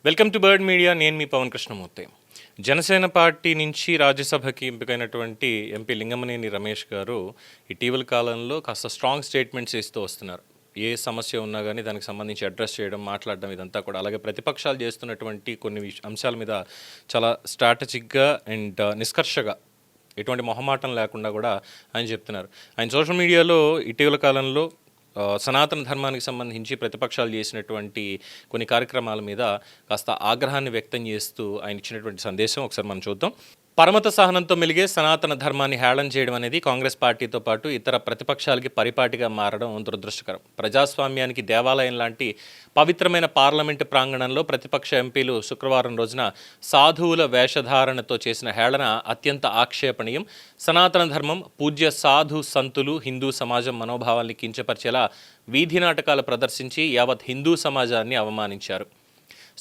Welcome to bird media. నేను మీ Pawan Krishnamurthy. Janasena party నుంచి రాజ్యసభకి ఎంపికైనటువంటి MP Lingamaneni Ramesh గారు ఇటీవల కాలంలో కాస్త స్ట్రాంగ్ స్టేట్మెంట్స్ ఇస్తూ వస్తున్నారు. ఏ సమస్య ఉన్నా కానీ దానికి సంబంధించి అడ్రస్ చేయడం, మాట్లాడడం ఇదంతా కూడా. అలాగే ప్రతిపక్షాలు చేస్తున్నటువంటి కొన్ని అంశాల మీద చాలా స్ట్రాటజిక్గా అండ్ నిష్కర్షగా ఎటువంటి మొహమాటం లేకుండా కూడా ఆయన చెప్తున్నారు. ఆయన సోషల్ మీడియాలో ఇటీవల కాలంలో సనాతన ధర్మానికి సంబంధించి ప్రతిపక్షాలు చేసినటువంటి కొన్ని కార్యక్రమాల మీద కాస్త ఆగ్రహాన్ని వ్యక్తం చేస్తూ ఆయన ఇచ్చినటువంటి సందేశం ఒకసారి మనం చూద్దాం. పరమత సహనంతో మెలిగే సనాతన ధర్మాన్ని హేళన చేయడం అనేది కాంగ్రెస్ పార్టీతో పాటు ఇతర ప్రతిపక్షాలకి పరిపాటిగా మారడం దురదృష్టకరం. ప్రజాస్వామ్యానికి దేవాలయం లాంటి పవిత్రమైన పార్లమెంటు ప్రాంగణంలో ప్రతిపక్ష ఎంపీలు శుక్రవారం రోజున సాధువుల వేషధారణతో చేసిన హేళన అత్యంత ఆక్షేపణీయం. సనాతన ధర్మం, పూజ్య సాధు సంతులు, హిందూ సమాజం మనోభావాల్ని కించపరిచేలా వీధి నాటకాలు ప్రదర్శించి యావత్ హిందూ సమాజాన్ని అవమానించారు.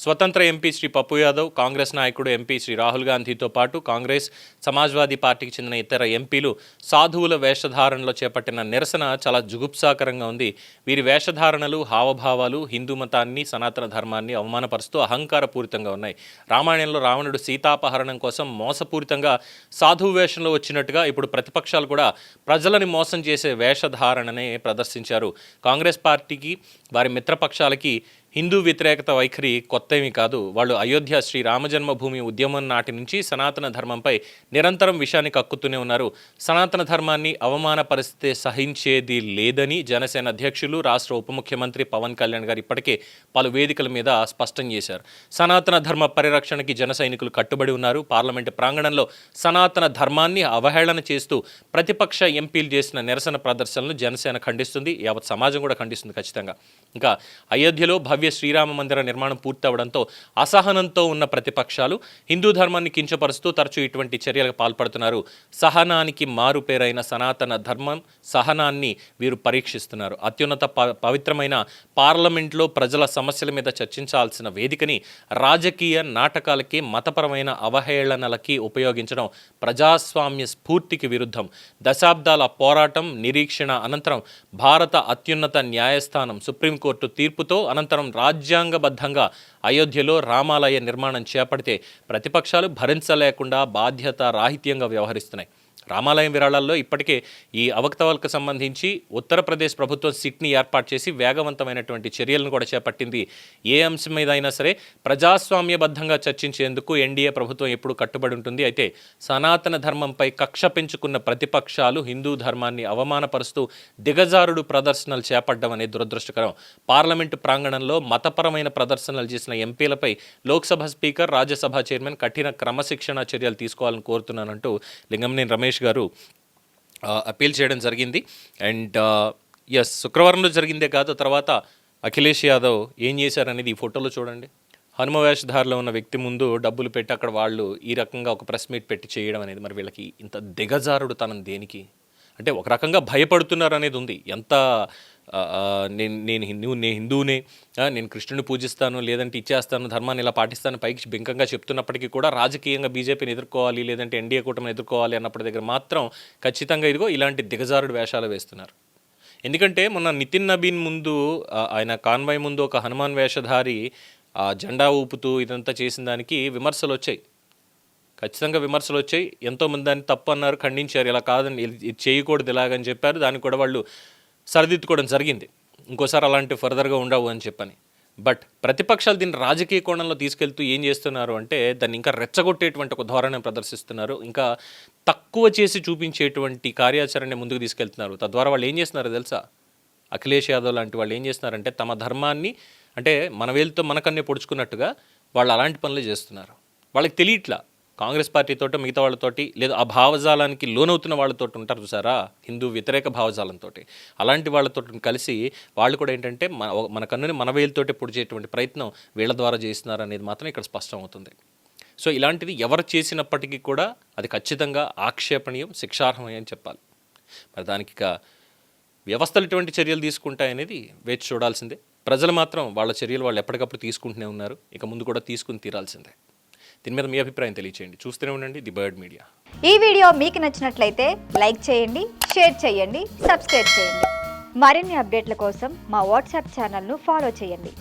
స్వతంత్ర ఎంపీ శ్రీ పప్పు యాదవ్, కాంగ్రెస్ నాయకుడు ఎంపీ శ్రీ రాహుల్ గాంధీతో పాటు కాంగ్రెస్, సమాజ్వాదీ పార్టీకి చెందిన ఇతర ఎంపీలు సాధువుల వేషధారణలో చేపట్టిన నిరసన చాలా జుగుప్సాకరంగా ఉంది. వీరి వేషధారణలు, హావభావాలు హిందూ మతాన్ని, సనాతన ధర్మాన్ని అవమానపరుస్తూ అహంకారపూరితంగా ఉన్నాయి. రామాయణంలో రావణుడు సీతాపహరణం కోసం మోసపూరితంగా సాధువు వేషంలో వచ్చినట్టుగా ఇప్పుడు ప్రతిపక్షాలు కూడా ప్రజలని మోసం చేసే వేషధారణనే ప్రదర్శించారు. కాంగ్రెస్ పార్టీకి, వారి మిత్రపక్షాలకి హిందూ వ్యతిరేకత వైఖరి కొత్తేమీ కాదు. వాళ్ళు అయోధ్య శ్రీ రామజన్మభూమి ఉద్యమం నాటి నుంచి సనాతన ధర్మంపై నిరంతరం విషయాన్ని కక్కుతూనే ఉన్నారు. సనాతన ధర్మాన్ని అవమానపరిస్తే సహించేది లేదని జనసేన అధ్యక్షులు, రాష్ట్ర ఉప ముఖ్యమంత్రి పవన్ కళ్యాణ్ గారు ఇప్పటికే పలు వేదికల మీద స్పష్టం చేశారు. సనాతన ధర్మ పరిరక్షణకి జన సైనికులు కట్టుబడి ఉన్నారు. పార్లమెంటు ప్రాంగణంలో సనాతన ధర్మాన్ని అవహేళన చేస్తూ ప్రతిపక్ష ఎంపీలు చేసిన నిరసన ప్రదర్శనలు జనసేన ఖండిస్తుంది, యావత్ సమాజం కూడా ఖండిస్తుంది ఖచ్చితంగా. ఇంకా అయోధ్యలో భవ్య శ్రీరామ మందిర నిర్మాణం పూర్తవడంతో అసహనంతో ఉన్న ప్రతిపక్షాలు హిందూ ధర్మాన్ని కించపరుస్తూ తరచూ ఇటువంటి చర్యలకు పాల్పడుతున్నారు. సహనానికి మారు పేరైన సనాతన ధర్మం సహనాన్ని వీరు పరీక్షిస్తున్నారు. అత్యున్నత పవిత్రమైన పార్లమెంట్లో ప్రజల సమస్యల మీద చర్చించాల్సిన వేదికని రాజకీయ నాటకాలకి, మతపరమైన అవహేళనలకి ఉపయోగించడం ప్రజాస్వామ్య స్ఫూర్తికి విరుద్ధం. దశాబ్దాల పోరాటం, నిరీక్షణ అనంతరం భారత అత్యున్నత న్యాయస్థానం సుప్రీంకోర్టు తీర్పుతో అనంతరం రాజ్యాంగబద్ధంగా అయోధ్యలో రామాలయ నిర్మాణం చేపడితే ప్రతిపక్షాలు భరించలేకుండా బాధ్యత రాహిత్యంగా వ్యవహరిస్తున్నాయి. రామాలయం విరాళాల్లో ఇప్పటికే ఈ అవకతవకలకు సంబంధించి ఉత్తరప్రదేశ్ ప్రభుత్వం సిట్ని ఏర్పాటు చేసి వేగవంతమైనటువంటి చర్యలను కూడా చేపట్టింది. ఏ అంశం మీద అయినా సరే ప్రజాస్వామ్యబద్ధంగా చర్చించేందుకు ఎన్డీఏ ప్రభుత్వం ఎప్పుడు కట్టుబడి ఉంటుంది. అయితే సనాతన ధర్మంపై కక్ష పెంచుకున్న ప్రతిపక్షాలు హిందూ ధర్మాన్ని అవమానపరుస్తూ దిగజారుడు ప్రదర్శనలు చేపట్టడం అనేది దురదృష్టకరం. పార్లమెంటు ప్రాంగణంలో మతపరమైన ప్రదర్శనలు చేసిన ఎంపీలపై లోక్సభ స్పీకర్, రాజ్యసభ చైర్మన్ కఠిన క్రమశిక్షణ చర్యలు తీసుకోవాలని కోరుతున్నానంటూ లింగమనేని రమేష్ గారు అపీల్ చేయడం జరిగింది. అండ్ శుక్రవారంలో జరిగిందే కాదు, తర్వాత అఖిలేష్ యాదవ్ ఏం చేశారనేది ఈ ఫోటోలో చూడండి. హనుమ వేషధారిలో ఉన్న వ్యక్తి ముందు డబ్బులు పెట్టి అక్కడ వాళ్ళు ఈ రకంగా ఒక ప్రెస్ మీట్ పెట్టి చేయడం అనేది, మరి వీళ్ళకి ఇంత దిగజారుడు తనం దేనికి? అంటే ఒక రకంగా భయపడుతున్నారు అనేది ఉంది. ఎంత నేను హిందువునే, నేను కృష్ణుని పూజిస్తాను, లేదంటే ఇచ్చేస్తాను, ధర్మాన్ని ఇలా పాటిస్తాను పైకి బింకంగా చెప్తున్నప్పటికీ కూడా రాజకీయంగా బీజేపీని ఎదుర్కోవాలి, లేదంటే ఎన్డీఏ కూటమిని ఎదుర్కోవాలి అన్నప్పటి దగ్గర మాత్రం ఖచ్చితంగా ఇదిగో ఇలాంటి దిగజారుడు వేషాలు వేస్తున్నారు. ఎందుకంటే మొన్న నితిన్ నబీన్ ముందు, ఆయన కాన్వాయ్ ముందు ఒక హనుమాన్ వేషధారి జెండా ఊపుతూ ఇదంతా చేసిన దానికి విమర్శలు వచ్చాయి. ఖచ్చితంగా విమర్శలు వచ్చాయి. ఎంతోమంది దాన్ని తప్పు అన్నారు, ఖండించారు. ఇలా కాదని, ఇది చేయకూడదు ఇలాగని చెప్పారు. దానికి కూడా వాళ్ళు సరిదిద్దుకోవడం జరిగింది. ఇంకోసారి అలాంటివి ఫర్దర్గా ఉండవు అని చెప్పని. బట్ ప్రతిపక్షాలు దీన్ని రాజకీయ కోణంలో తీసుకెళ్తూ ఏం చేస్తున్నారు అంటే దాన్ని ఇంకా రెచ్చగొట్టేటువంటి ఒక ధోరణిని ప్రదర్శిస్తున్నారు. ఇంకా తక్కువ చేసి చూపించేటువంటి కార్యాచరణ ముందుకు తీసుకెళ్తున్నారు. తద్వారా వాళ్ళు ఏం చేస్తున్నారో తెలుసా? అఖిలేష్ యాదవ్ లాంటి వాళ్ళు ఏం చేస్తున్నారంటే తమ ధర్మాన్ని, అంటే మన వేలుతో మనకన్నే పొడుచుకున్నట్టుగా వాళ్ళు అలాంటి పనులు చేస్తున్నారు. వాళ్ళకి తెలియట్లా కాంగ్రెస్ పార్టీతోటి, మిగతా వాళ్ళతోటి, లేదా ఆ భావజాలానికి లోనవుతున్న వాళ్ళతో ఉంటారు చూసారా, హిందూ వ్యతిరేక భావజాలంతో, అలాంటి వాళ్ళతో కలిసి వాళ్ళు కూడా ఏంటంటే మన కన్నుని మన వేలుతోటి పొడిచేటువంటి ప్రయత్నం వీళ్ళ ద్వారా చేస్తున్నారు అనేది మాత్రం ఇక్కడ స్పష్టం అవుతుంది. సో ఇలాంటిది ఎవరు చేసినప్పటికీ కూడా అది ఖచ్చితంగా ఆక్షేపణీయం, శిక్షార్హమని అని చెప్పాలి. మరి దానికి ఇక వ్యవస్థలు ఎటువంటి చర్యలు తీసుకుంటాయనేది వేచి చూడాల్సిందే. ప్రజలు మాత్రం వాళ్ళ చర్యలు వాళ్ళు ఎప్పటికప్పుడు తీసుకుంటూనే ఉన్నారు. ఇక ముందు కూడా తీసుకుని తీరాల్సిందే. దీని మీద మీ అభిప్రాయం తెలియచేయండి. చూస్తూనే ఉండండి ది బర్డ్ మీడియా. ఈ వీడియో మీకు నచ్చినట్లయితే లైక్ చేయండి, షేర్ చేయండి, సబ్స్క్రైబ్ చేయండి. మరిన్ని అప్డేట్ల కోసం మా వాట్సాప్ ఛానల్ను ఫాలో చేయండి.